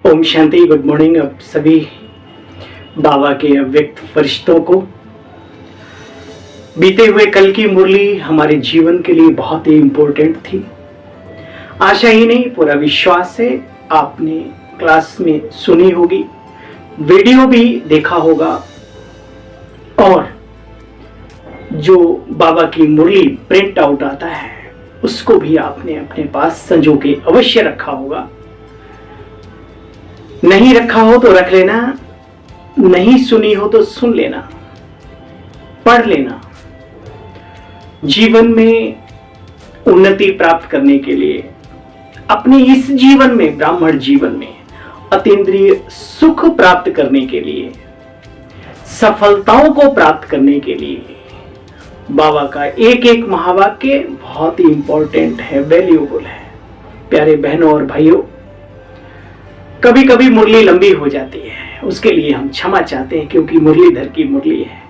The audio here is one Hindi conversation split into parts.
ओम शांति। गुड मॉर्निंग अब सभी बाबा के अव्यक्त फरिश्तों को। बीते हुए कल की मुरली हमारे जीवन के लिए बहुत ही इंपॉर्टेंट थी। आशा ही नहीं, पूरा विश्वास है आपने क्लास में सुनी होगी, वीडियो भी देखा होगा और जो बाबा की मुरली प्रिंट आउट आता है उसको भी आपने अपने पास संजो के अवश्य रखा होगा। नहीं रखा हो तो रख लेना, नहीं सुनी हो तो सुन लेना, पढ़ लेना। जीवन में उन्नति प्राप्त करने के लिए, अपने इस जीवन में, ब्राह्मण जीवन में अतीन्द्रिय सुख प्राप्त करने के लिए, सफलताओं को प्राप्त करने के लिए बाबा का एक एक महावाक्य बहुत ही इंपॉर्टेंट है, वैल्यूएबल है। प्यारे बहनों और भाइयों, कभी कभी मुरली लंबी हो जाती है, उसके लिए हम क्षमा चाहते हैं क्योंकि मुरलीधर की मुरली है।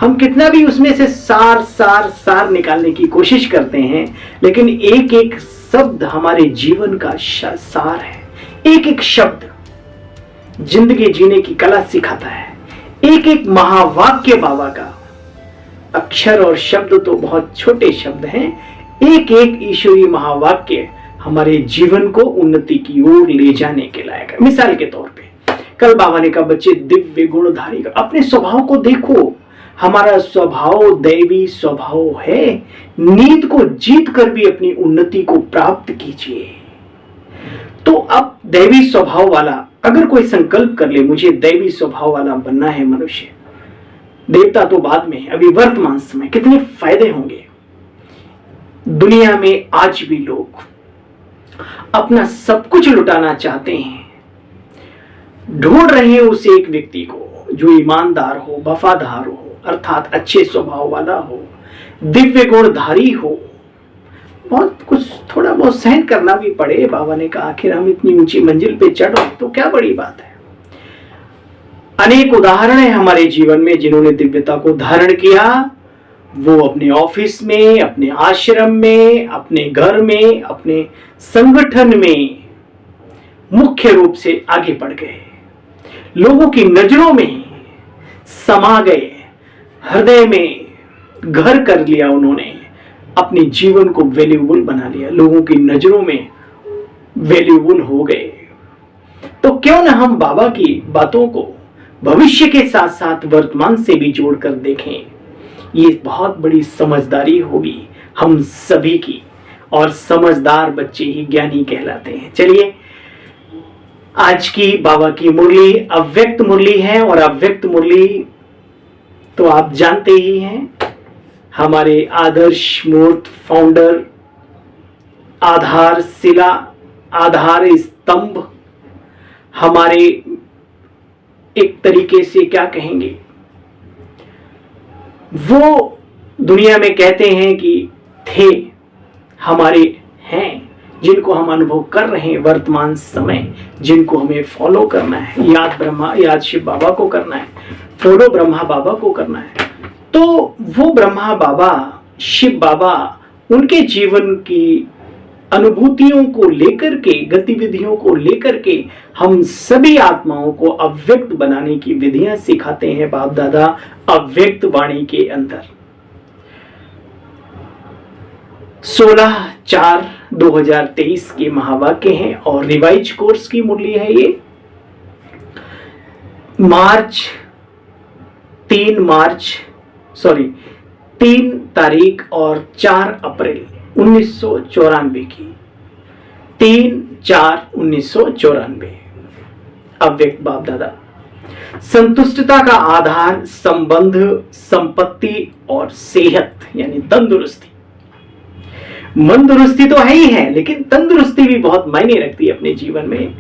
हम कितना भी उसमें से सार सार सार निकालने की कोशिश करते हैं, लेकिन एक एक शब्द हमारे जीवन का सार है। एक एक शब्द जिंदगी जीने की कला सिखाता है। एक एक महावाक्य बाबा का, अक्षर और शब्द तो बहुत छोटे शब्द हैं, एक एक ईश्वरीय महावाक्य हमारे जीवन को उन्नति की ओर ले जाने के लायक है। मिसाल के तौर पे कल बाबा ने कहा, बच्चे दिव्य गुणधारी का अपने स्वभाव को देखो। हमारा स्वभाव दैवी स्वभाव है। नींद को जीत कर भी अपनी उन्नति को प्राप्त कीजिए। तो अब दैवी स्वभाव वाला अगर कोई संकल्प कर ले, मुझे दैवी स्वभाव वाला बनना है मनुष्य, देवता तो बाद में, अभी वर्तमान समय कितने फायदे होंगे। दुनिया में आज भी लोग अपना सब कुछ लुटाना चाहते हैं, ढूंढ रहे हैं उस एक व्यक्ति को जो ईमानदार हो, वफादार हो, अर्थात अच्छे स्वभाव वाला हो, दिव्य गुणधारी हो। बहुत कुछ थोड़ा बहुत सहन करना भी पड़े। बाबा ने कहा आखिर हम इतनी ऊंची मंजिल पे चढ़ो तो क्या बड़ी बात है। अनेक उदाहरण है हमारे जीवन में जिन्होंने दिव्यता को धारण किया। वो अपने ऑफिस में, अपने आश्रम में, अपने घर में, अपने संगठन में मुख्य रूप से आगे बढ़ गए, लोगों की नजरों में समा गए, हृदय में घर कर लिया। उन्होंने अपने जीवन को वैल्यूएबल बना लिया, लोगों की नजरों में वैल्यूएबल हो गए। तो क्यों ना हम बाबा की बातों को भविष्य के साथ साथ वर्तमान से भी जोड़कर देखें। ये बहुत बड़ी समझदारी होगी हम सभी की, और समझदार बच्चे ही ज्ञानी कहलाते हैं। चलिए, आज की बाबा की मुरली अव्यक्त मुरली है, और अव्यक्त मुरली तो आप जानते ही हैं। हमारे आदर्श मूर्त फाउंडर, आधार शिला, आधार स्तंभ, हमारे एक तरीके से क्या कहेंगे, वो दुनिया में कहते हैं कि थे, हमारे हैं, जिनको हम अनुभव कर रहे हैं वर्तमान समय, जिनको हमें फॉलो करना है। याद ब्रह्मा, याद शिव बाबा को करना है, फॉलो ब्रह्मा बाबा को करना है। तो वो ब्रह्मा बाबा, शिव बाबा, उनके जीवन की अनुभूतियों को लेकर के, गतिविधियों को लेकर के हम सभी आत्माओं को अव्यक्त बनाने की विधियां सिखाते हैं बाप दादा अव्यक्त वाणी के अंदर। 16/4/2023 के महावाक्य हैं और रिवाइज कोर्स की मुरली है ये। 3 तारीख और 4 अप्रैल 1994 की, 3/4/1994। अव्यक्त बाप दादा। संतुष्टता का आधार संबंध, संपत्ति और सेहत यानी तंदुरुस्ती। मंदुरुस्ती तो है ही है, लेकिन तंदुरुस्ती भी बहुत मायने रखती है अपने जीवन में।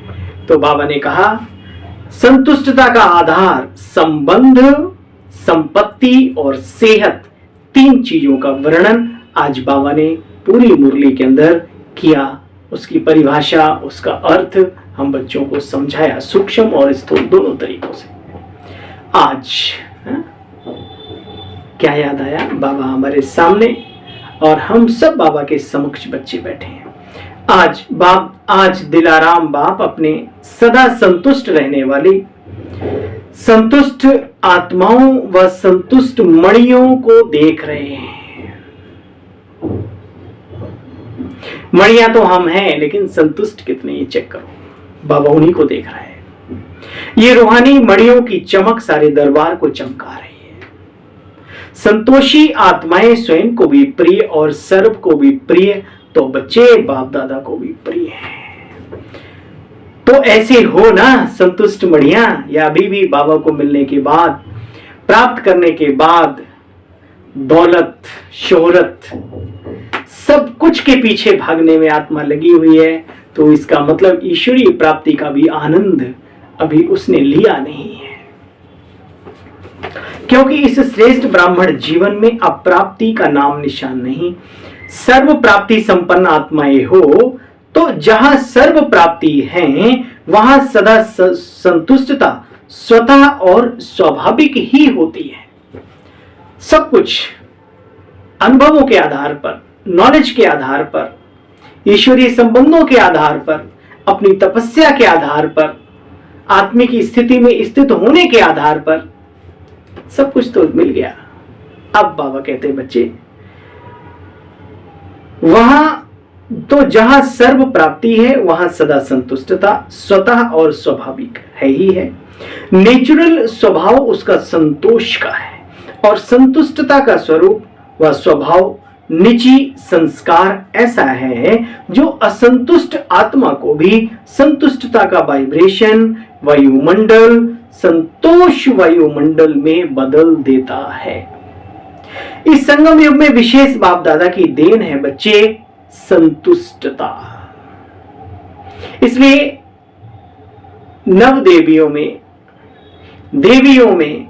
तो बाबा ने कहा संतुष्टता का आधार संबंध, संपत्ति और सेहत, 3 चीजों का वर्णन आज बाबा ने पूरी मुरली के अंदर किया। उसकी परिभाषा, उसका अर्थ हम बच्चों को समझाया, सूक्ष्म और स्थूल दोनों तरीकों से। आज क्या याद आया, बाबा हमारे सामने और हम सब बाबा के समक्ष बच्चे बैठे हैं। आज दिलाराम बाप अपने सदा संतुष्ट रहने वाली संतुष्ट आत्माओं व संतुष्ट मणियों को देख रहे हैं। मणियां तो हम हैं, लेकिन संतुष्ट कितने ये चेक करो, बाबा उन्हीं को देख रहा है। ये रूहानी मणियों की चमक सारे दरबार को चमका रही है। संतोषी आत्माएं स्वयं को भी प्रिय और सर्व को भी प्रिय, तो बच्चे बाप दादा को भी प्रिय है। तो ऐसे हो ना संतुष्ट मणियां, या अभी भी बाबा को मिलने के बाद, प्राप्त करने के बाद दौलत शोहरत सब कुछ के पीछे भागने में आत्मा लगी हुई है, तो इसका मतलब ईश्वरीय प्राप्ति का भी आनंद अभी उसने लिया नहीं है। क्योंकि इस श्रेष्ठ ब्राह्मण जीवन में अप्राप्ति का नाम निशान नहीं। सर्व प्राप्ति संपन्न आत्माएं हो तो जहां सर्व प्राप्ति है वहां सदा संतुष्टता स्वतः और स्वाभाविक ही होती है। सब कुछ अनुभवों के आधार पर, नॉलेज के आधार पर, ईश्वरीय संबंधों के आधार पर, अपनी तपस्या के आधार पर, आत्मिक स्थिति में स्थित होने के आधार पर सब कुछ तो मिल गया। अब बाबा कहते हैं बच्चे, वहां तो जहां सर्व प्राप्ति है वहां सदा संतुष्टता स्वतः और स्वाभाविक है ही है। नेचुरल स्वभाव उसका संतोष का है, और संतुष्टता का स्वरूप व स्वभाव निजी संस्कार ऐसा है जो असंतुष्ट आत्मा को भी संतुष्टता का वाइब्रेशन वायुमंडल संतोष वायुमंडल में बदल देता है। इस संगम युग में विशेष बाप दादा की देन है बच्चे संतुष्टता। इसलिए नव देवियों में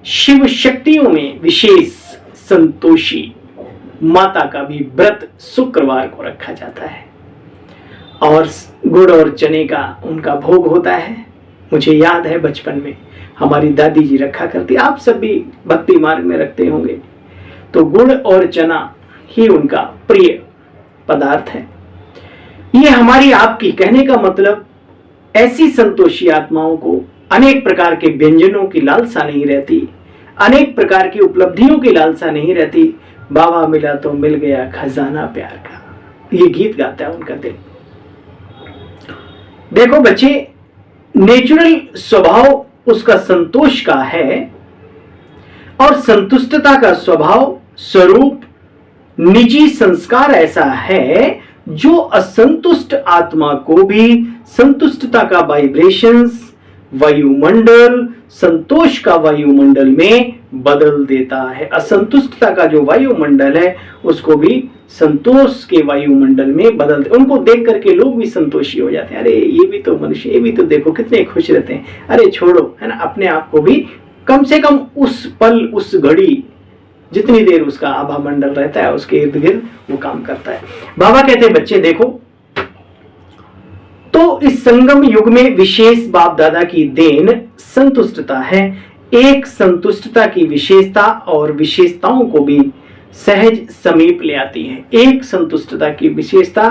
शिव शक्तियों में विशेष संतोषी माता का भी व्रत शुक्रवार को रखा जाता है, और गुड़ और चने का उनका भोग होता है। मुझे याद है बचपन में हमारी दादी जी रखा करती, आप सब भी भक्ति मार्ग में रखते होंगे, तो गुड़ और चना ही उनका प्रिय पदार्थ है। ये हमारी आपकी कहने का मतलब ऐसी संतोषी आत्माओं को अनेक प्रकार के व्यंजनों की लालसा नहीं रहती, अनेक प्रकार की उपलब्धियों की लालसा नहीं रहती। बाबा मिला तो मिल गया खजाना प्यार का, ये गीत गाता है उनका दिल। देखो बच्चे, नेचुरल स्वभाव उसका संतोष का है, और संतुष्टता का स्वभाव स्वरूप निजी संस्कार ऐसा है जो असंतुष्ट आत्मा को भी संतुष्टता का वाइब्रेशंस वायुमंडल संतोष का वायुमंडल में बदल देता है। असंतुष्टता का जो वायुमंडल है उसको भी संतोष के वायुमंडल में बदल दे। उनको देख करके लोग भी संतोषी हो जाते हैं, अरे ये भी तो मनुष्य, ये भी तो देखो कितने खुश रहते हैं, अरे छोड़ो, है ना। अपने आप को भी कम से कम उस पल उस घड़ी जितनी देर उसका आभा मंडल रहता है उसके इर्द गिर्द वो काम करता है। बाबा कहते हैं बच्चे देखो, तो इस संगम युग में विशेष बाप दादा की देन संतुष्टता है। एक संतुष्टता की विशेषता और विशेषताओं को भी सहज समीप ले आती है। एक संतुष्टता की विशेषता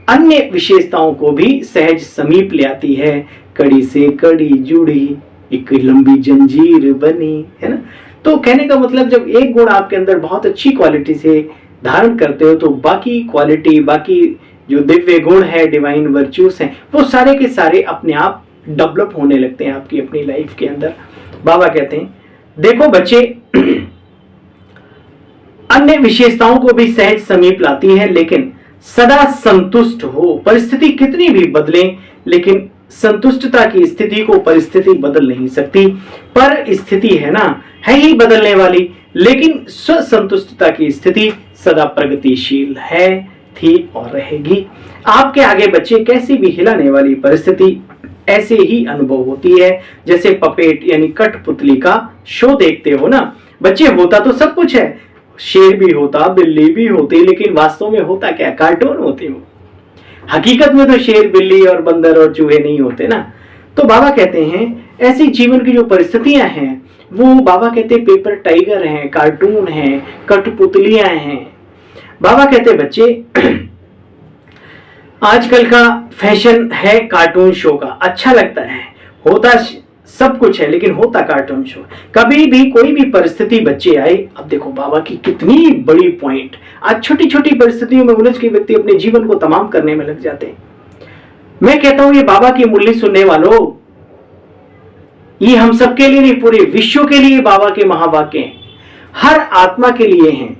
अन्य विशेषताओं को भी सहज समीप ले आती है। कड़ी से कड़ी जुड़ी एक लंबी जंजीर बनी, है ना। तो कहने का मतलब जब एक गुण आपके अंदर बहुत अच्छी क्वालिटी से धारण करते हो तो बाकी क्वालिटी, बाकी जो दिव्य गुण है, डिवाइन वर्च्यूज हैं, वो सारे के सारे अपने आप डेवलप होने लगते हैं आपकी अपनी लाइफ के अंदर। बाबा कहते हैं देखो बच्चे, अन्य विशेषताओं को भी सहज समीप लाती है, लेकिन सदा संतुष्ट हो। परिस्थिति कितनी भी बदले, लेकिन संतुष्टता की स्थिति को परिस्थिति बदल नहीं सकती। पर स्थिति है ना, है ही बदलने वाली, लेकिन स्वसंतुष्टता की स्थिति सदा प्रगतिशील है, थी और रहेगी। आपके आगे बच्चे कैसी भी हिलाने वाली परिस्थिति ऐसे ही अनुभव होती है, जैसे पपेट यानी कठपुतली का शो देखते हो ना बच्चे। होता तो सब कुछ है, शेर भी होता, बिल्ली भी होती, लेकिन वास्तव में होता क्या, कार्टून होते हो। हकीकत में तो शेर, बिल्ली और बंदर और चूहे नहीं होते ना। तो बाबा कहते हैं ऐसी जीवन की जो परिस्थितियां हैं वो बाबा कहते हैं पेपर टाइगर हैं, कार्टून हैं, कठपुतलियां हैं। बाबा कहते बच्चे आजकल का फैशन है कार्टून शो का, अच्छा लगता है, होता सब कुछ है लेकिन होता कार्टून शो। कभी भी कोई भी परिस्थिति बच्चे आए, अब देखो बाबा की कितनी बड़ी पॉइंट, आज छोटी छोटी परिस्थितियों में उलझ के व्यक्ति अपने जीवन को तमाम करने में लग जाते हैं। मैं कहता हूं ये बाबा की मुरली सुनने वालों, ये हम सबके लिए नहीं, पूरे विश्व के लिए बाबा के महावाक्य हैं, हर आत्मा के लिए हैं।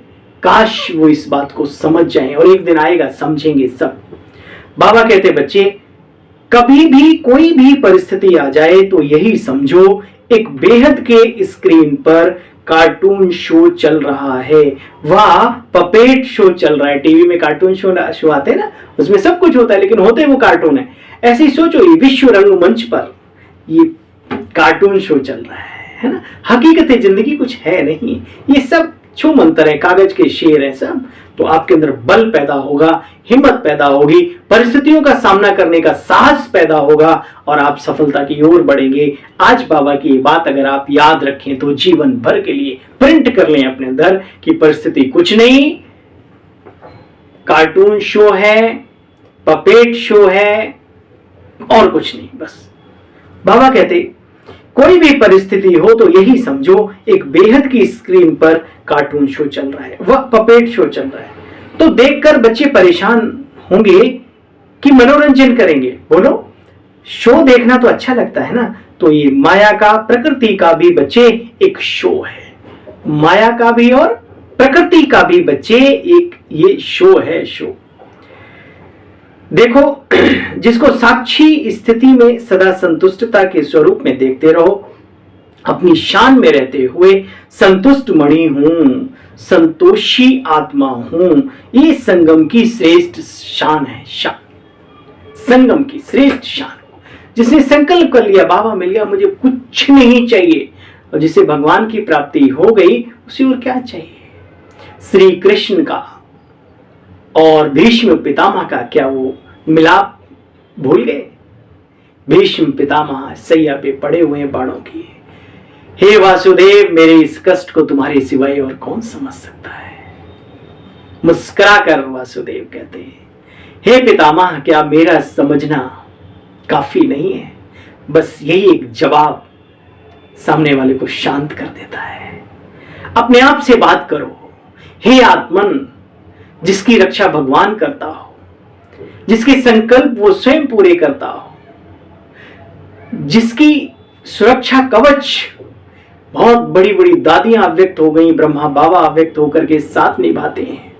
काश वो इस बात को समझ जाएं और एक दिन आएगा समझेंगे सब। बाबा कहते बच्चे, कभी भी कोई भी परिस्थिति आ जाए तो यही समझो एक बेहद के स्क्रीन पर कार्टून शो चल रहा है, वह पपेट शो चल रहा है। टीवी में कार्टून शो आते हैं ना, उसमें सब कुछ होता है लेकिन होते वो कार्टून है। ऐसे ही सोचो, ये विश्व रंगमंच पर ये कार्टून शो चल रहा है ना। हकीकत जिंदगी कुछ है नहीं, ये सब छू मंतर है, कागज के शेर है सब। तो आपके अंदर बल पैदा होगा, हिम्मत पैदा होगी, परिस्थितियों का सामना करने का साहस पैदा होगा और आप सफलता की ओर बढ़ेंगे। आज बाबा की ये बात अगर आप याद रखें तो जीवन भर के लिए प्रिंट कर लें अपने अंदर कि परिस्थिति कुछ नहीं, कार्टून शो है, पपेट शो है और कुछ नहीं। बस बाबा कहते कोई भी परिस्थिति हो तो यही समझो एक बेहद की स्क्रीन पर कार्टून शो चल रहा है, वह पपेट शो चल रहा है। तो देखकर बच्चे परेशान होंगे कि मनोरंजन करेंगे। बोलो, शो देखना तो अच्छा लगता है ना। तो ये माया का, प्रकृति का भी बच्चे एक शो है, माया का भी और प्रकृति का भी बच्चे एक ये शो है, शो। देखो, जिसको साक्षी स्थिति में सदा संतुष्टता के स्वरूप में देखते रहो, अपनी शान में रहते हुए संतुष्ट मणि हूं, संतोषी आत्मा हूं, ये संगम की श्रेष्ठ शान है। संगम की श्रेष्ठ शान, जिसने संकल्प कर लिया बाबा मिल गया, मुझे कुछ नहीं चाहिए, और जिसे भगवान की प्राप्ति हो गई उसे और क्या चाहिए। श्री कृष्ण का और भीष्म पितामह का क्या वो मिलाप भूल गए? भीष्म पितामह सैया पे पड़े हुए हैं बाणों की, हे वासुदेव मेरे इस कष्ट को तुम्हारे सिवाय और कौन समझ सकता है। मुस्कुरा कर वासुदेव कहते हैं, हे पितामह क्या मेरा समझना काफी नहीं है? बस यही एक जवाब सामने वाले को शांत कर देता है। अपने आप से बात करो, हे आत्मन, जिसकी रक्षा भगवान करता हो, जिसके संकल्प वो स्वयं पूरे करता हो, जिसकी सुरक्षा कवच बहुत बड़ी बड़ी दादियां अव्यक्त हो गई, ब्रह्मा बाबा अव्यक्त होकर के साथ निभाते हैं,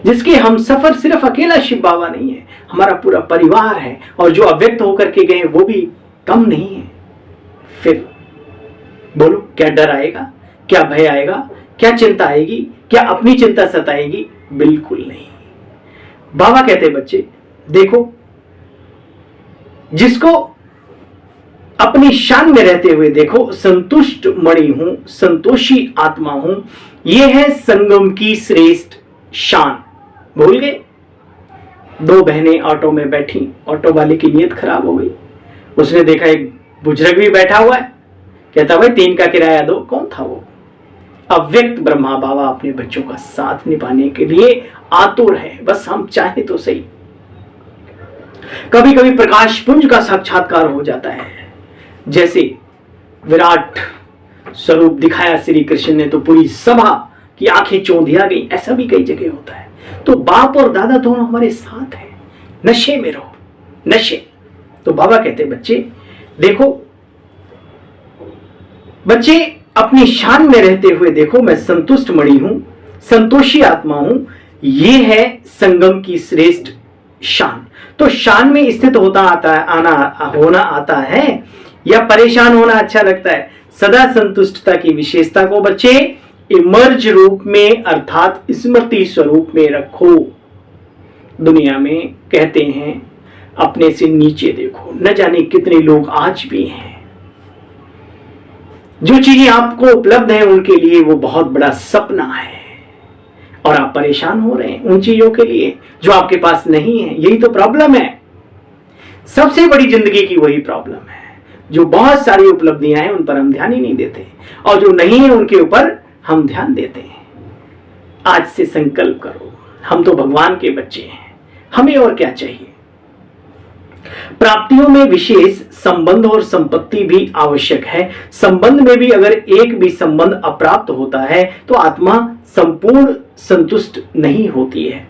जिसके हम सफर सिर्फ अकेला शिव बाबा नहीं है, हमारा पूरा परिवार है, और जो अव्यक्त होकर के गए वो भी कम नहीं है। फिर बोलो, क्या डर आएगा, क्या भय आएगा, क्या चिंता आएगी, क्या अपनी चिंता सताएगी? बिल्कुल नहीं। बाबा कहते बच्चे देखो, जिसको अपनी शान में रहते हुए देखो, संतुष्ट मणि हूं, संतोषी आत्मा हूं, यह है संगम की श्रेष्ठ शान। भूल गए? दो बहनें ऑटो में बैठी, ऑटो वाले की नीयत खराब हो गई, उसने देखा एक बुजुर्ग भी बैठा हुआ है, कहता भाई 3 का किराया दो। कौन था वो? अव्यक्त ब्रह्मा बाबा अपने बच्चों का साथ निभाने के लिए आतुर है, बस हम चाहे तो सही। कभी कभी प्रकाश पुंज का साक्षात्कार हो जाता है, जैसे विराट स्वरूप दिखाया श्री कृष्ण ने तो पूरी सभा की आंखें चौंधिया गई, ऐसा भी कई जगह होता है। तो बाप और दादा दोनों हमारे साथ हैं, नशे में रहो, नशे। तो बाबा कहते बच्चे देखो, बच्चे अपनी शान में रहते हुए देखो, मैं संतुष्ट मणि हूं, संतोषी आत्मा हूं, ये है संगम की श्रेष्ठ शान। तो शान में स्थित होना आता है या परेशान होना अच्छा लगता है? सदा संतुष्टता की विशेषता को बच्चे इमर्ज रूप में अर्थात स्मृति स्वरूप में रखो। दुनिया में कहते हैं अपने से नीचे देखो, न जाने कितने लोग आज भी हैं, जो चीजें आपको उपलब्ध है उनके लिए वो बहुत बड़ा सपना है, और आप परेशान हो रहे हैं उन चीजों के लिए जो आपके पास नहीं है। यही तो प्रॉब्लम है, सबसे बड़ी जिंदगी की वही प्रॉब्लम है। जो बहुत सारी उपलब्धियां हैं उन पर हम ध्यान ही नहीं देते, और जो नहीं है उनके ऊपर हम ध्यान देते हैं। आज से संकल्प करो, हम तो भगवान के बच्चे हैं, हमें और क्या चाहिए? प्राप्तियों में विशेष संबंध और संपत्ति भी आवश्यक है। संबंध में भी अगर एक भी संबंध अप्राप्त होता है तो आत्मा संपूर्ण संतुष्ट नहीं होती है।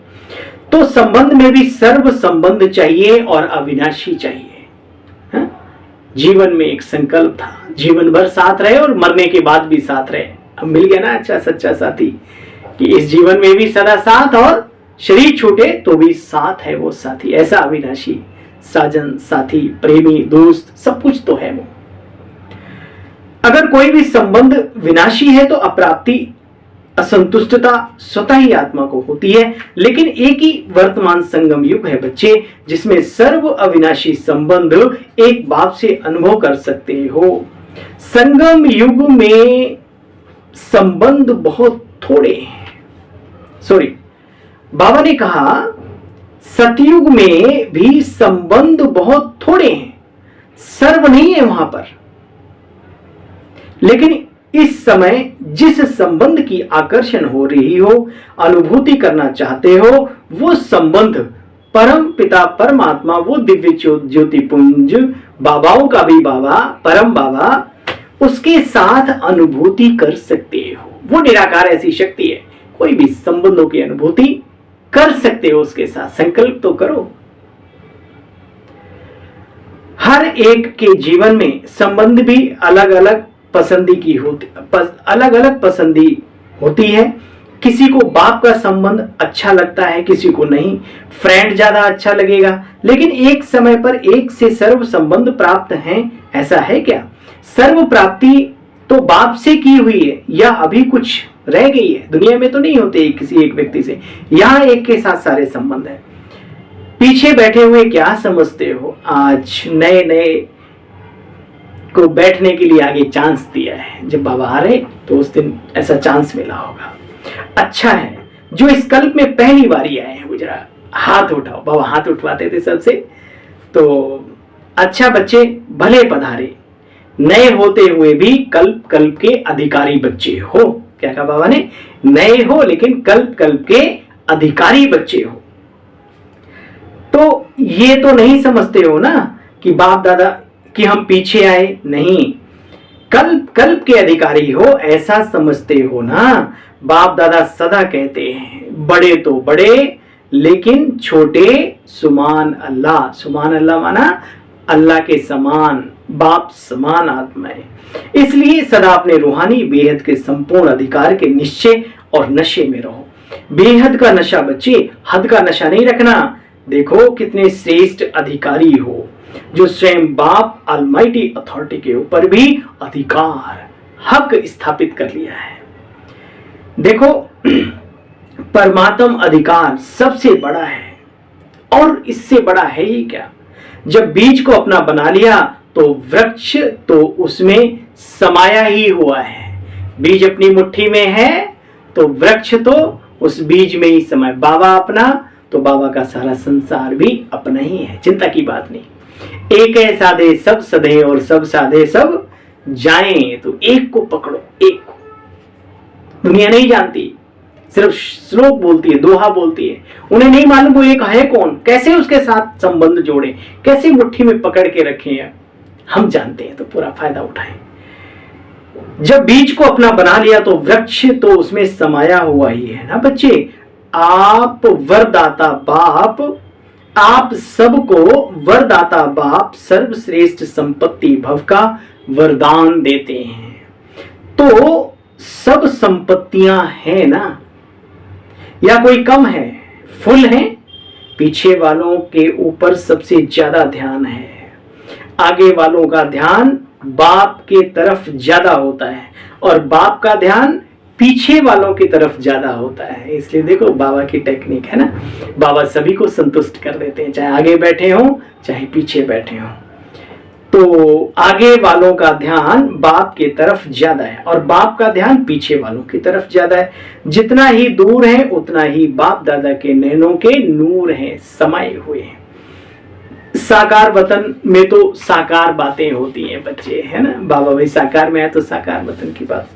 तो संबंध में भी सर्व संबंध चाहिए और अविनाशी चाहिए। जीवन में एक संकल्प था, जीवन भर साथ रहे और मरने के बाद भी साथ रहे। अब मिल गया ना अच्छा सच्चा साथी कि इस जीवन में भी सदा साथ, और शरीर छूटे तो भी साथ है वो साथी। ऐसा अविनाशी साजन, साथी, प्रेमी, दोस्त, सब कुछ तो है वो। अगर कोई भी संबंध विनाशी है तो अप्राप्ति, असंतुष्टता स्वतः ही आत्मा को होती है। लेकिन एक ही वर्तमान संगम युग है बच्चे, जिसमें सर्व अविनाशी संबंध एक बाप से अनुभव कर सकते हो। संगम युग में संबंध बहुत थोड़े हैं। सॉरी, बाबा ने कहा सतयुग में भी संबंध बहुत थोड़े हैं, सर्व नहीं है वहां पर। लेकिन इस समय जिस संबंध की आकर्षण हो रही हो, अनुभूति करना चाहते हो, वो संबंध परम पिता परमात्मा, वो दिव्य ज्योति पुंज, बाबाओं का भी बाबा, परम बाबा, उसके साथ अनुभूति कर सकते हो। वो निराकार ऐसी शक्ति है, कोई भी संबंधों की अनुभूति कर सकते हो उसके साथ। संकल्प तो करो। हर एक के जीवन में संबंध भी अलग अलग पसंदी की होती, अलग अलग पसंदी होती है। किसी को बाप का संबंध अच्छा लगता है, किसी को नहीं। फ्रेंड ज्यादा अच्छा लगेगा। लेकिन एक समय पर एक से सर्व संबंध प्राप्त हैं, ऐसा है क्या? सर्व प्राप्ति तो बाप से की हुई है या अभी कुछ रह गई है? दुनिया में तो नहीं होते किसी एक व्यक्ति से, यहां एक के साथ सारे संबंध है। पीछे बैठे हुए क्या समझते हो? आज नए नए को बैठने के लिए आगे चांस दिया है। जब बाबा आ रहे तो उस दिन ऐसा चांस मिला होगा। अच्छा है जो इस कल्प में पहली बारी आए हैं, वो जरा हाथ उठाओ। बाबा हाथ उठवाते थे सबसे। तो अच्छा बच्चे भले पधारे, नए होते हुए भी कल्प कल्प के अधिकारी बच्चे हो। क्या कहा बाबा ने? नए हो लेकिन कल्प कल्प के अधिकारी बच्चे हो। तो ये तो नहीं समझते हो ना कि बाप दादा कि हम पीछे आए, नहीं, कल्प कल्प के अधिकारी हो ऐसा समझते हो ना। बाप दादा सदा कहते हैं बड़े तो बड़े लेकिन छोटे सुमान अल्लाह। सुमान अल्लाह माना अल्लाह के समान, बाप समान आत्मा है। इसलिए सदा अपने रूहानी बेहद के संपूर्ण अधिकार के निश्चय और नशे में रहो। बेहद का नशा बच्चे, हद का नशा नहीं रखना। देखो कितने श्रेष्ठ अधिकारी हो जो स्वयं बाप अलमाइटी अथॉरिटी के ऊपर भी अधिकार, हक स्थापित कर लिया है। देखो परमात्म अधिकार सबसे बड़ा है और इससे बड़ा है ही क्या। जब बीज को अपना बना लिया तो वृक्ष तो उसमें समाया ही हुआ है। बीज अपनी मुट्ठी में है तो वृक्ष तो उस बीज में ही समाया। बाबा अपना तो बाबा का सारा संसार भी अपना ही है। चिंता की बात नहीं। एक है साधे सब सधे और सब साधे सब जाएं। तो एक को पकड़ो, एक को। दुनिया नहीं जानती, सिर्फ श्लोक बोलती है, दोहा बोलती है। उन्हें नहीं मालूम वो एक है कौन, कैसे उसके साथ संबंध जोड़े, कैसे मुट्ठी में पकड़ के रखे हैं। हम जानते हैं तो पूरा फायदा उठाएं। जब बीज को अपना बना लिया तो वृक्ष तो उसमें समाया हुआ ही है ना बच्चे। आप वरदाता बाप, आप सबको वरदाता बाप सर्वश्रेष्ठ संपत्ति भव का वरदान देते हैं। तो सब संपत्तियां हैं ना, या कोई कम है? फुल है। पीछे वालों के ऊपर सबसे ज्यादा ध्यान है, आगे वालों का ध्यान बाप के तरफ ज्यादा होता है और बाप का ध्यान पीछे वालों की तरफ ज्यादा होता है। इसलिए देखो बाबा की टेक्निक है ना, बाबा सभी को संतुष्ट कर देते हैं, चाहे आगे बैठे हो चाहे पीछे बैठे हो। तो आगे वालों का ध्यान बाप की तरफ ज्यादा है और बाप का ध्यान पीछे वालों की तरफ ज्यादा है। जितना ही दूर है उतना ही बाप दादा के नैनों के नूर हैं, समाये हुए हैं। साकार वतन में तो साकार बातें होती हैं बच्चे, है ना। बाबा भाई साकार में है तो साकार वतन की बात।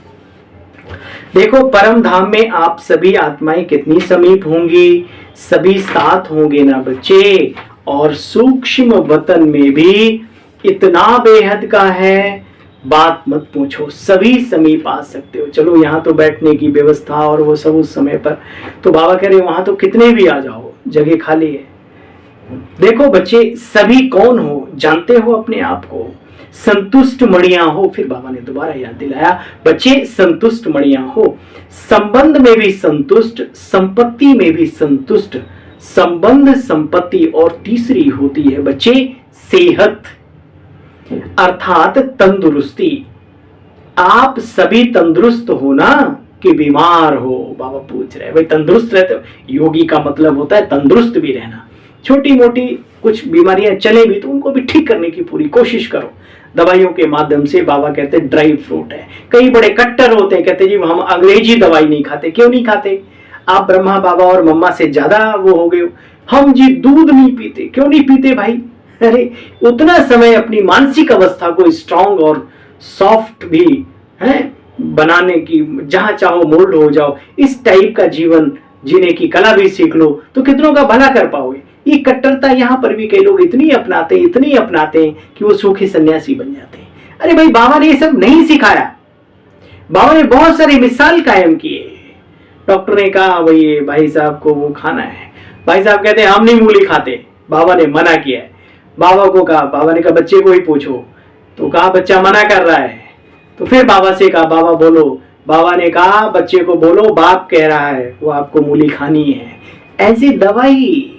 देखो परम धाम में आप सभी आत्माएं कितनी समीप होंगी, सभी साथ होंगे ना बच्चे। और सूक्ष्म वतन में भी इतना बेहद का है, बात मत पूछो, सभी समीप आ सकते हो। चलो यहाँ तो बैठने की व्यवस्था और वो सब उस समय पर, तो बाबा कह रहे वहां तो कितने भी आ जाओ, जगह खाली है। देखो बच्चे, सभी कौन हो जानते हो अपने आप को, संतुष्ट मणिया हो। फिर बाबा ने दोबारा याद दिलाया, बच्चे संतुष्ट मणिया हो, संबंध में भी संतुष्ट, संपत्ति में भी संतुष्ट। संबंध, संपत्ति और तीसरी होती है बच्चे सेहत, अर्थात तंदुरुस्ती। आप सभी तंदुरुस्त हो ना कि बीमार हो? बाबा पूछ रहे हैं। भाई तंदुरुस्त रहते हो, योगी का मतलब होता है तंदुरुस्त भी रहना। छोटी मोटी कुछ बीमारियां चले भी तो उनको भी ठीक करने की पूरी कोशिश करो दवाइयों के माध्यम से। बाबा कहते हैं ड्राई फ्रूट है। कई बड़े कट्टर होते हैं, कहते जी हम अंग्रेजी दवाई नहीं खाते। क्यों नहीं खाते? आप ब्रह्मा बाबा और मम्मा से ज्यादा वो हो गए हो। हम जी दूध नहीं पीते। क्यों नहीं पीते भाई? अरे उतना समय अपनी मानसिक अवस्था को स्ट्रांग और सॉफ्ट भी है बनाने की, जहां चाहो मोल्ड हो जाओ, इस टाइप का जीवन जीने की कला भी सीख लो तो कितनों का भला कर पाओगे। ये कट्टरता यहाँ पर भी कई लोग इतनी अपनाते हैं कि वो सूखे सन्यासी बन जाते हैं। अरे भाई बाबा ने ये सब नहीं सिखाया। बाबा ने बहुत सारे मिसाल कायम किए। डॉक्टर ने कहा भाई साहब को वो खाना है, भाई साहब कहते हैं हम नहीं मूली खाते, बाबा ने मना किया है। बाबा को कहा, बाबा ने कहा बच्चे को ही पूछो, तो कहा बच्चा मना कर रहा है। तो फिर बाबा से कहा बाबा बोलो, बाबा ने कहा बच्चे को बोलो बाप कह रहा है वो आपको मूली खानी है। ऐसी दवाई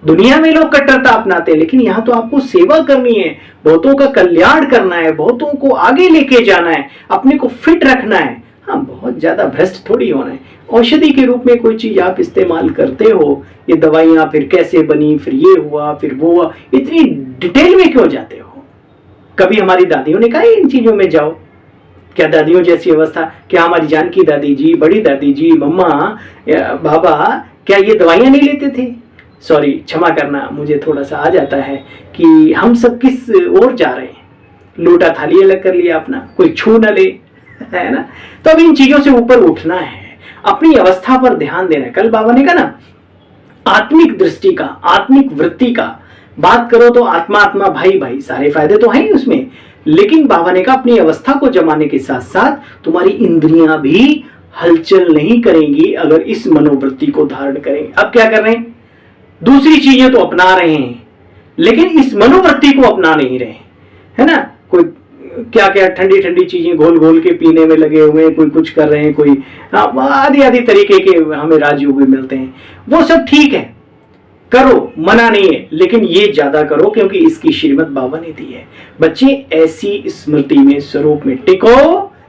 दुनिया में लोग कट्टरता अपनाते हैं, लेकिन यहाँ तो आपको सेवा करनी है, बहुतों का कल्याण करना है, बहुतों को आगे लेके जाना है, अपने को फिट रखना है। हाँ, बहुत ज्यादा भ्रष्ट थोड़ी होना है। औषधि के रूप में कोई चीज आप इस्तेमाल करते हो, ये दवाइयां फिर कैसे बनी, फिर ये हुआ, फिर वो हुआ, इतनी डिटेल में क्यों जाते हो? कभी हमारी दादियों ने कहा इन चीजों में जाओ? क्या दादियों जैसी अवस्था? क्या हमारी जानकी दादी जी, बड़ी दादी जी, मम्मा, बाबा क्या ये दवाइयां नहीं लेते थे? सॉरी, क्षमा करना, मुझे थोड़ा सा आ जाता है कि हम सब किस ओर जा रहे हैं। लोटा थाली अलग कर लिया अपना, कोई छू न ले, है ना? तो अब इन चीजों से ऊपर उठना है, अपनी अवस्था पर ध्यान देना है। कल बाबा ने कहा ना, आत्मिक दृष्टि का, आत्मिक वृत्ति का बात करो तो आत्मा आत्मा भाई भाई, सारे फायदे तो हैं उसमें। लेकिन बाबा ने कहा अपनी अवस्था को जमाने के साथ साथ तुम्हारी इंद्रियां भी हलचल नहीं करेंगी अगर इस मनोवृत्ति को धारण करेंगे। अब क्या कर रहे हैं? दूसरी चीजें तो अपना रहे हैं, लेकिन इस मनोवृत्ति को अपना नहीं रहे, है ना? कोई क्या क्या ठंडी ठंडी चीजें घोल घोल के पीने में लगे हुए हैं, कोई कुछ कर रहे हैं, कोई आदि आदि तरीके के हमें राजयोग मिलते हैं। वो सब ठीक है, करो, मना नहीं है, लेकिन ये ज्यादा करो क्योंकि इसकी श्रीमत बाबा ने दी है। बच्चे ऐसी स्मृति में, स्वरूप में टिको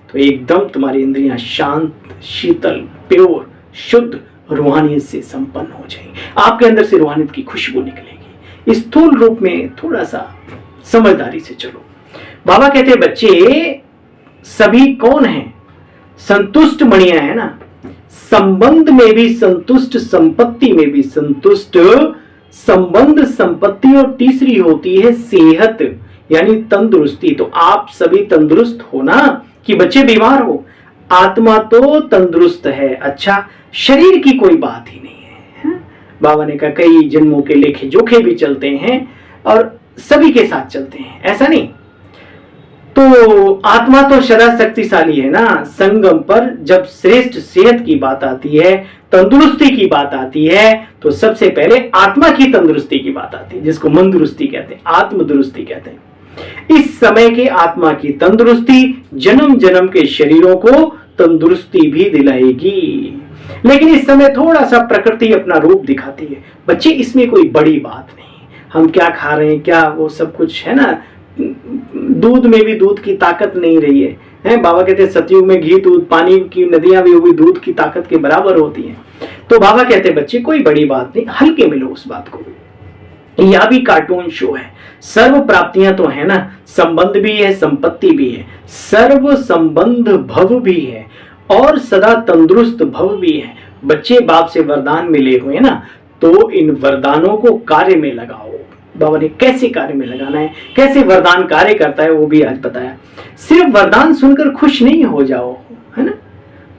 तो एकदम तुम्हारी इंद्रियां शांत, शीतल, प्योर, शुद्ध रूहानियत से संपन्न हो जाएंगी। आपके अंदर से रूहानियत की खुशबू निकलेगी। स्थूल रूप में थोड़ा सा समझदारी से चलो। बाबा कहते हैं बच्चे सभी कौन हैं? संतुष्ट मणिया है ना। संबंध में भी संतुष्ट, संपत्ति में भी संतुष्ट। संबंध, संपत्ति और तीसरी होती है सेहत, यानी तंदुरुस्ती। तो आप सभी तंदुरुस्त हो ना कि बच्चे बीमार हो? आत्मा तो तंदुरुस्त है। अच्छा, शरीर की कोई बात ही नहीं है। बाबा ने कहा कई जन्मों के लेखे जोखे भी चलते हैं और सभी के साथ चलते हैं, ऐसा नहीं। तो आत्मा तो सदा शक्तिशाली है ना। संगम पर जब श्रेष्ठ सेहत की बात आती है, तंदुरुस्ती की बात आती है, तो सबसे पहले आत्मा की तंदुरुस्ती की बात आती है, जिसको मंदुरुस्ती कहते हैं, आत्मदुरुस्ती कहते हैं। इस समय के आत्मा की तंदुरुस्ती जन्म जन्म के शरीरों को तंदुरुस्ती भी दिलाएगी। लेकिन इस समय थोड़ा सा प्रकृति अपना रूप दिखाती है। बच्चे इसमें कोई बड़ी बात नहीं, हम क्या खा रहे हैं, क्या वो सब कुछ है ना। दूध में भी दूध की ताकत नहीं रही है। बाबा कहते हैं सतयुग में घी, दूध, पानी की नदियां भी हुई दूध की ताकत के बराबर होती हैं। तो बाबा कहते हैं बच्चे कोई बड़ी बात नहीं, हल्के में लो उस बात को। यह भी कार्टून शो है। सर्व प्राप्तियां तो है ना, संबंध भी है, संपत्ति भी है, सर्व संबंध भव भी है और सदा तंदुरुस्त भव भी है। बच्चे बाप से वरदान मिले हुए ना, तो इन वरदानों को कार्य में लगाओ। बाबा ने कैसे कार्य में लगाना है, कैसे वरदान कार्य करता है वो भी आज बताया। सिर्फ वरदान सुनकर खुश नहीं हो जाओ, है ना।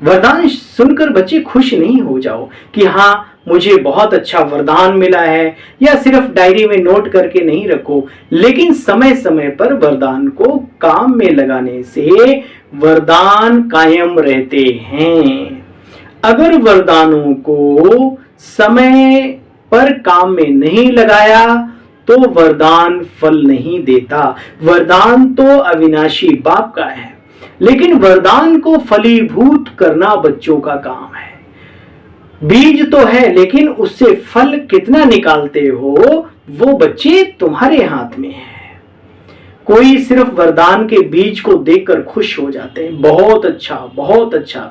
वरदान सुनकर बच्चे खुश नहीं हो जाओ कि हाँ मुझे बहुत अच्छा वरदान मिला है, या सिर्फ डायरी में नोट करके नहीं रखो, लेकिन समय समय पर वरदान को काम में लगाने से वरदान कायम रहते हैं। अगर वरदानों को समय पर काम में नहीं लगाया तो वरदान फल नहीं देता। वरदान तो अविनाशी बाप का है, लेकिन वरदान को फलीभूत करना बच्चों का काम है। बीज तो है, लेकिन उससे फल कितना निकालते हो वो बच्चे तुम्हारे हाथ में है। कोई सिर्फ वरदान के बीज को देखकर खुश हो जाते हैं, बहुत अच्छा बहुत अच्छा,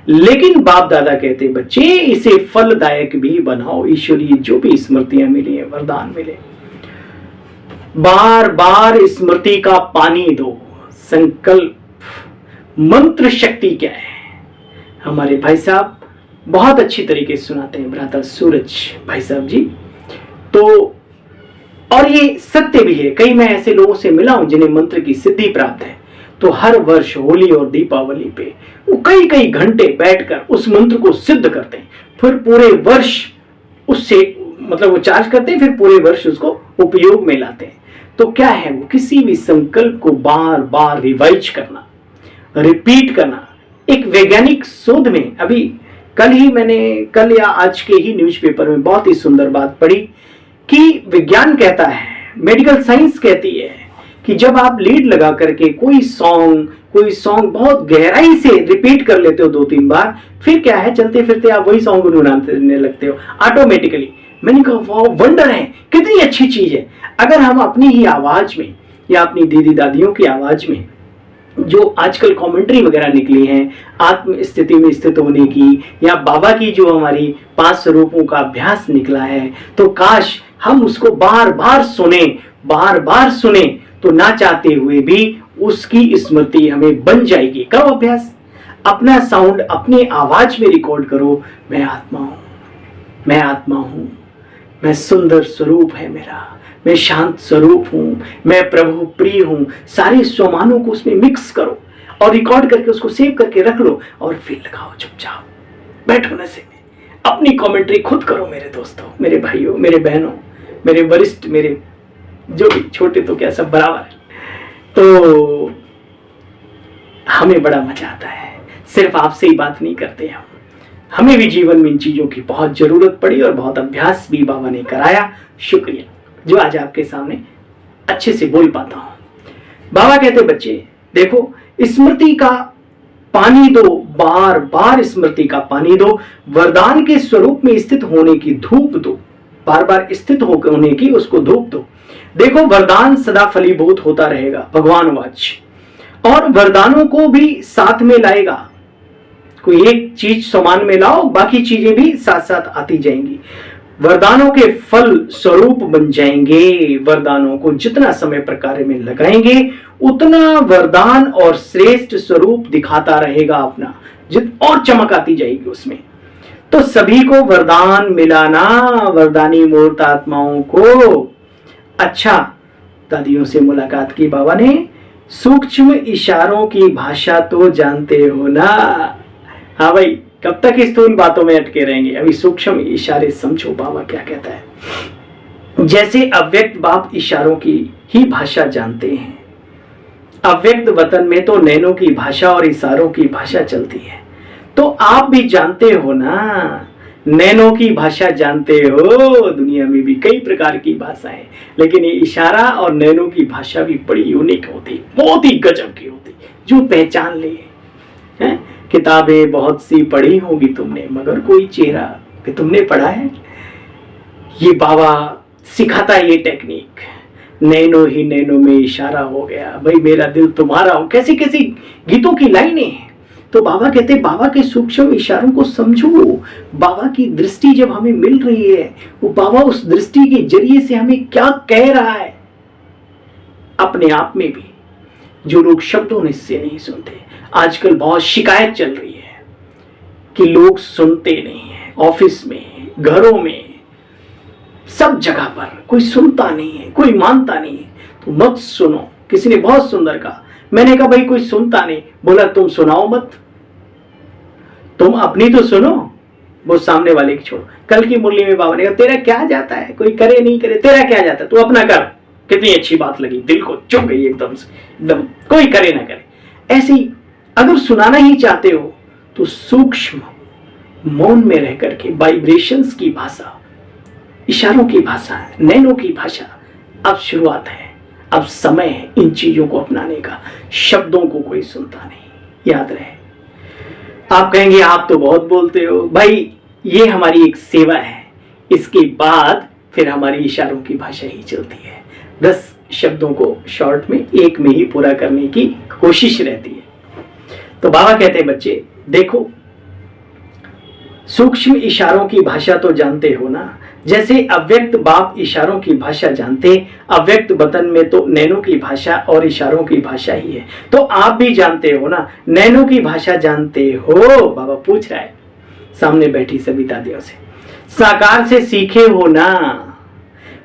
लेकिन बाप दादा कहते बच्चे इसे फलदायक भी बनाओ। ईश्वरीय जो भी स्मृतियां मिली है, वरदान मिले, बार बार स्मृति का पानी दो। संकल्प मंत्र शक्ति क्या है, हमारे भाई साहब बहुत अच्छी तरीके से सुनाते हैं, भ्राता सूरज भाई साहब जी। तो और ये सत्य भी है, कई मैं ऐसे लोगों से मिला हूं जिन्हें मंत्र की सिद्धि प्राप्त है, तो हर वर्ष होली और दीपावली पे वो कई कई घंटे बैठकर उस मंत्र को सिद्ध करते हैं, फिर पूरे वर्ष उससे मतलब वो चार्ज करते हैं, फिर पूरे वर्ष उसको उपयोग में लाते हैं। तो क्या है वो, किसी भी संकल्प को बार बार रिवाइज करना, रिपीट करना। एक वैज्ञानिक शोध में अभी कल या आज के ही न्यूज़पेपर में बहुत ही सुंदर बात पढ़ी कि विज्ञान कहता है, मेडिकल साइंस कहती है कि जब आप लीड लगा करके कोई सॉन्ग बहुत गहराई से रिपीट कर लेते हो 2-3 बार, फिर क्या है चलते फिरते आप वही सॉन्ग गुनगुनाने लगते हो ऑटोमेटिकली। मैंने कहा वाह, वंडर है, कितनी अच्छी चीज है। अगर हम अपनी ही आवाज में या अपनी दीदी दादियों की आवाज में जो आजकल कमेंट्री वगैरह निकली हैं आत्म स्थिति में स्थित होने की, या बाबा की जो हमारी 5 स्वरूपों का अभ्यास निकला है, तो काश हम उसको बार बार सुने तो ना चाहते हुए भी उसकी स्मृति हमें बन जाएगी। कब अभ्यास, अपना साउंड अपनी आवाज में रिकॉर्ड करो, मैं आत्मा हूं, मैं आत्मा हूं, मैं सुंदर स्वरूप है मेरा, मैं शांत स्वरूप हूं, मैं प्रभु प्रिय हूं। सारे स्वमानों को उसमें मिक्स करो और रिकॉर्ड करके उसको सेव करके रख लो, और फिर लगाओ चुपचाप, बैठो नशे में, अपनी कमेंट्री खुद करो। मेरे दोस्तों, मेरे भाइयों, मेरे बहनों, मेरे वरिष्ठ, मेरे जो भी छोटे तो क्या सब बराबर है। तो हमें बड़ा मजा आता है, सिर्फ आपसे ही बात नहीं करते हम, हमें भी जीवन में इन चीजों की बहुत जरूरत पड़ी और बहुत अभ्यास भी बाबा ने कराया। शुक्रिया जो आज आपके सामने अच्छे से बोल पाता हूं। बाबा कहते बच्चे देखो, स्मृति का पानी दो, बार बार स्मृति का पानी दो, वरदान के स्वरूप में स्थित होने की धूप दो, बार बार स्थित होने की उसको धूप दो। देखो वरदान सदा फलीभूत होता रहेगा, भगवान वाच, और वरदानों को भी साथ में लाएगा। कोई एक चीज समान में लाओ, बाकी चीजें भी साथ साथ आती जाएंगी, वरदानों के फल स्वरूप बन जाएंगे। वरदानों को जितना समय पर कार्य में लगाएंगे उतना वरदान और श्रेष्ठ स्वरूप दिखाता रहेगा अपना, और चमक आती जाएगी उसमें। तो सभी को वरदान मिलाना, वरदानी मूर्त आत्माओं को। अच्छा, दादियों से मुलाकात की बाबा ने, सूक्ष्म इशारों की भाषा तो जानते हो ना। हाँ भाई, कब तक स्थूल बातों में अटके रहेंगे, अभी सूक्ष्म इशारे समझो बाबा क्या कहता है। जैसे अव्यक्त बाप इशारों की ही भाषा जानते हैं, अव्यक्त वतन में तो नैनों की भाषा और इशारों की भाषा चलती है, तो आप भी जानते हो ना, नैनों की भाषा जानते हो। दुनिया में भी कई प्रकार की भाषाएं, लेकिन ये इशारा और नैनों की भाषा भी बड़ी यूनिक होती, बहुत ही गजब की होती, जो पहचान ले हैं। किताबें बहुत सी पढ़ी होगी तुमने, मगर कोई चेहरा कि तुमने पढ़ा है। ये बाबा सिखाता है ये टेक्निक, नैनो ही नैनो में इशारा हो गया, भाई मेरा दिल तुम्हारा हो, कैसी कैसी गीतों की लाइनें हैं। तो बाबा कहते हैं बाबा के सूक्ष्म इशारों को समझो। बाबा की दृष्टि जब हमें मिल रही है, वो बाबा उस दृष्टि के जरिए से हमें क्या कह रहा है। अपने आप में भी जो लोग शब्दों में से नहीं सुनते, आजकल बहुत शिकायत चल रही है कि लोग सुनते नहीं है, ऑफिस में, घरों में, सब जगह पर कोई सुनता नहीं है, कोई मानता नहीं है। तो मत सुनो। किसी ने बहुत सुंदर कहा, मैंने कहा भाई कोई सुनता नहीं, बोला तुम सुनाओ मत, तुम अपनी तो सुनो, वो सामने वाले की छोड़ो। कल की मुरली में बाबा ने कहा तेरा क्या जाता है, कोई करे नहीं करे, तेरा क्या जाता है, तू अपना कर। कितनी अच्छी बात लगी, दिल को चुभ गई एकदम से, एकदम कोई करे ना करे। ऐसे ही अगर सुनाना ही चाहते हो तो सूक्ष्म मौन में रह करके वाइब्रेशंस की भाषा, इशारों की भाषा, नैनों की भाषा, अब शुरुआत है, अब समय है इन चीजों को अपनाने का। शब्दों को कोई सुनता नहीं, याद रहे। आप कहेंगे आप तो बहुत बोलते हो भाई, ये हमारी एक सेवा है, इसके बाद फिर हमारी इशारों की भाषा ही चलती है। 10 शब्दों को शॉर्ट में एक में ही पूरा करने की कोशिश रहती है। तो बाबा कहते हैं बच्चे देखो, सूक्ष्म इशारों की भाषा तो जानते हो ना, जैसे अव्यक्त बाप इशारों की भाषा जानते, अव्यक्त वतन में तो नैनों की भाषा और इशारों की भाषा ही है। तो आप भी जानते हो ना, नैनों की भाषा जानते हो? बाबा पूछ रहा है सामने बैठी सभी दादियों से। साकार से सीखे हो ना,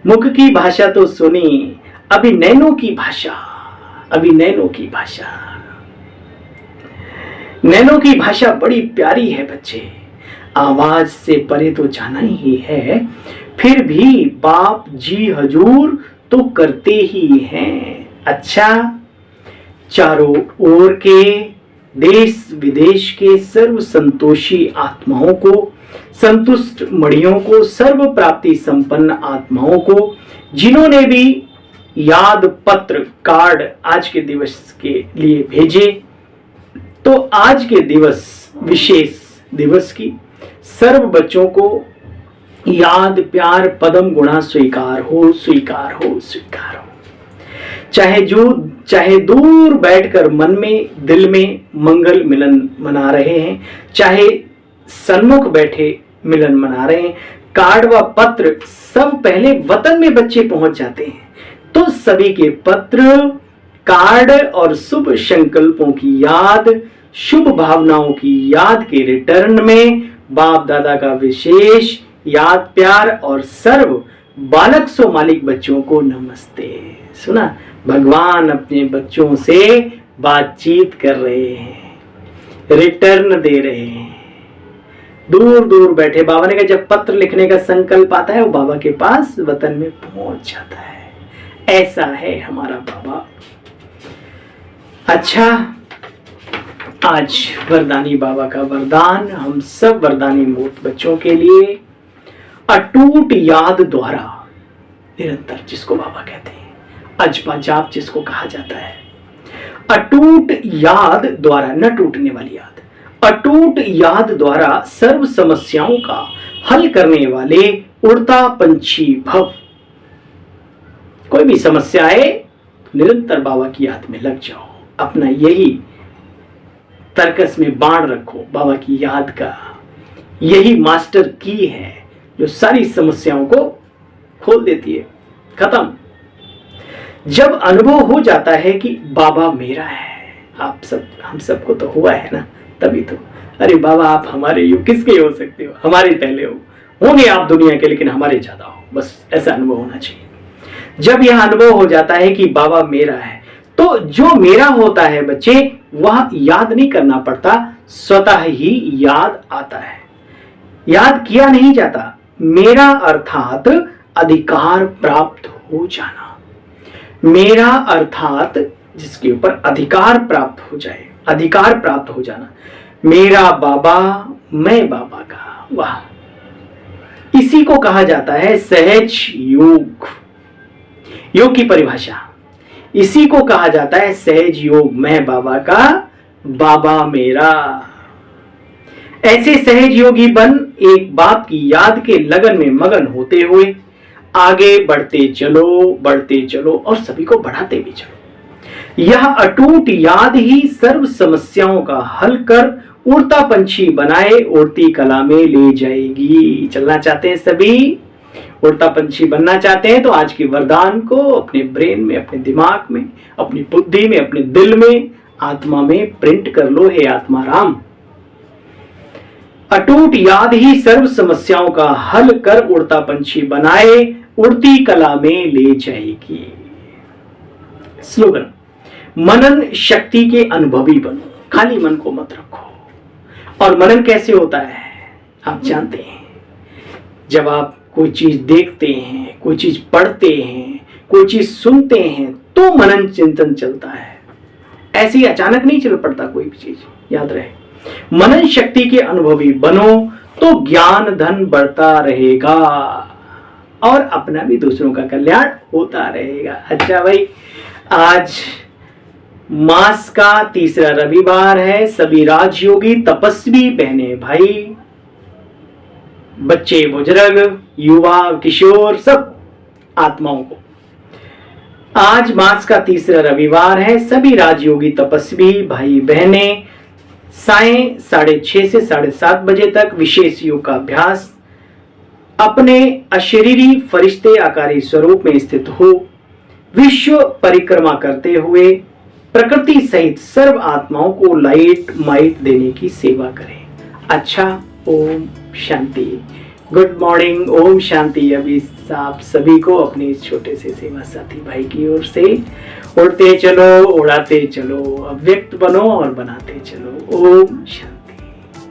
मुख की भाषा तो सुनी, अभी नैनों की भाषा, अभी नैनों की भाषा। नैनों की भाषा बड़ी प्यारी है बच्चे, आवाज से परे तो जाना ही है, फिर भी बाप जी हजूर तो करते ही हैं। अच्छा, चारों ओर के देश विदेश के सर्व संतोषी आत्माओं को, संतुष्ट मणियों को, सर्व प्राप्ति संपन्न आत्माओं को, जिन्होंने भी याद पत्र कार्ड आज के दिवस के लिए भेजे, तो आज के दिवस विशेष दिवस की सर्व बच्चों को याद प्यार पदम गुणा स्वीकार हो, स्वीकार हो, स्वीकार हो। चाहे दूर बैठकर मन में दिल में मंगल मिलन मना रहे हैं, चाहे सन्मुख बैठे मिलन मना रहे हैं, कार्ड व पत्र सब पहले वतन में बच्चे पहुंच जाते हैं, तो सभी के पत्र कार्ड और शुभ संकल्पों की याद, शुभ भावनाओं की याद के रिटर्न में बाप दादा का विशेष याद प्यार और सर्व बालक सो मालिक बच्चों को नमस्ते। सुना, भगवान अपने बच्चों से बातचीत कर रहे हैं, रिटर्न दे रहे हैं। दूर दूर बैठे बाबा ने कहा जब पत्र लिखने का संकल्प आता है वो बाबा के पास वतन में पहुंच जाता है। ऐसा है हमारा बाबा। अच्छा, आज वरदानी बाबा का वरदान हम सब वरदानी मूर्त बच्चों के लिए, अटूट याद द्वारा निरंतर, जिसको बाबा कहते हैं अजपा जाप जिसको कहा जाता है, अटूट याद द्वारा, न टूटने वाली याद, अटूट याद द्वारा सर्व समस्याओं का हल करने वाले उड़ता पंछी भव। कोई भी समस्या आए निरंतर बाबा की याद में लग जाओ, अपना यही तर्कस में बाण रखो, बाबा की याद का यही मास्टर की है जो सारी समस्याओं को खोल देती है, खत्म। जब अनुभव हो जाता है कि बाबा मेरा है, आप सब हम सबको तो हुआ है ना, तभी तो अरे बाबा आप हमारे हो, किसके हो सकते हो, हमारे पहले हो, होंगे आप दुनिया के लेकिन हमारे ज्यादा हो, बस ऐसा अनुभव होना चाहिए। जब यह अनुभव हो जाता है कि बाबा मेरा है, तो जो मेरा होता है बच्चे वह याद नहीं करना पड़ता, स्वतः ही याद आता है, याद किया नहीं जाता। मेरा अर्थात अधिकार प्राप्त हो जाना, मेरा अर्थात जिसके ऊपर अधिकार प्राप्त हो जाए, अधिकार प्राप्त हो जाना। मेरा बाबा मैं बाबा का, वाह। इसी को कहा जाता है सहज योग, योग की परिभाषा इसी को कहा जाता है सहज योग। मैं बाबा का, बाबा मेरा। ऐसे सहज योगी बन एक बाप की याद के लगन में मगन होते हुए आगे बढ़ते चलो और सभी को बढ़ाते भी चलो। यह अटूट याद ही सर्व समस्याओं का हल कर उड़ता पंछी बनाए उड़ती कला में ले जाएगी। चलना चाहते हैं सभी, उड़ता पंछी बनना चाहते हैं तो आज के वरदान को अपने ब्रेन में, अपने दिमाग में, अपनी बुद्धि में, अपने दिल में, आत्मा में प्रिंट कर लो। हे आत्मा राम, अटूट याद ही सर्व समस्याओं का हल कर उड़ता पंछी बनाए उड़ती कला में ले जाएगी। स्लोगन, मनन शक्ति के अनुभवी बनो, खाली मन को मत रखो। और मनन कैसे होता है? आप जानते हैं, जब आप कोई चीज देखते हैं, कोई चीज पढ़ते हैं, कोई चीज सुनते हैं, तो मनन चिंतन चलता है। ऐसे ही अचानक नहीं चल पड़ता कोई भी चीज, याद रहे। मनन शक्ति के अनुभवी बनो तो ज्ञान धन बढ़ता रहेगा और अपना भी दूसरों का कल्याण होता रहेगा। अच्छा भाई, आज मास का तीसरा रविवार है। सभी राजयोगी तपस्वी बहने भाई, बच्चे बुजुर्ग, युवा किशोर, सब आत्माओं को आज मास का तीसरा रविवार है। सभी राजयोगी तपस्वी भाई बहने सायं 6:30 से 7:30 बजे तक विशेष योग का अभ्यास अपने अशरीरी फरिश्ते आकारी स्वरूप में स्थित हो विश्व परिक्रमा करते हुए प्रकृति सहित सर्व आत्माओं को लाइट माइट देने की सेवा करें। अच्छा, ओम शांति, गुड मॉर्निंग, ओम शांति। अभी आप सभी को अपने इस छोटे से सेवा साथी भाई की ओर से उड़ते चलो, उड़ाते चलो, अव्यक्त बनो और बनाते चलो। ओम शांति,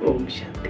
ओम शांति।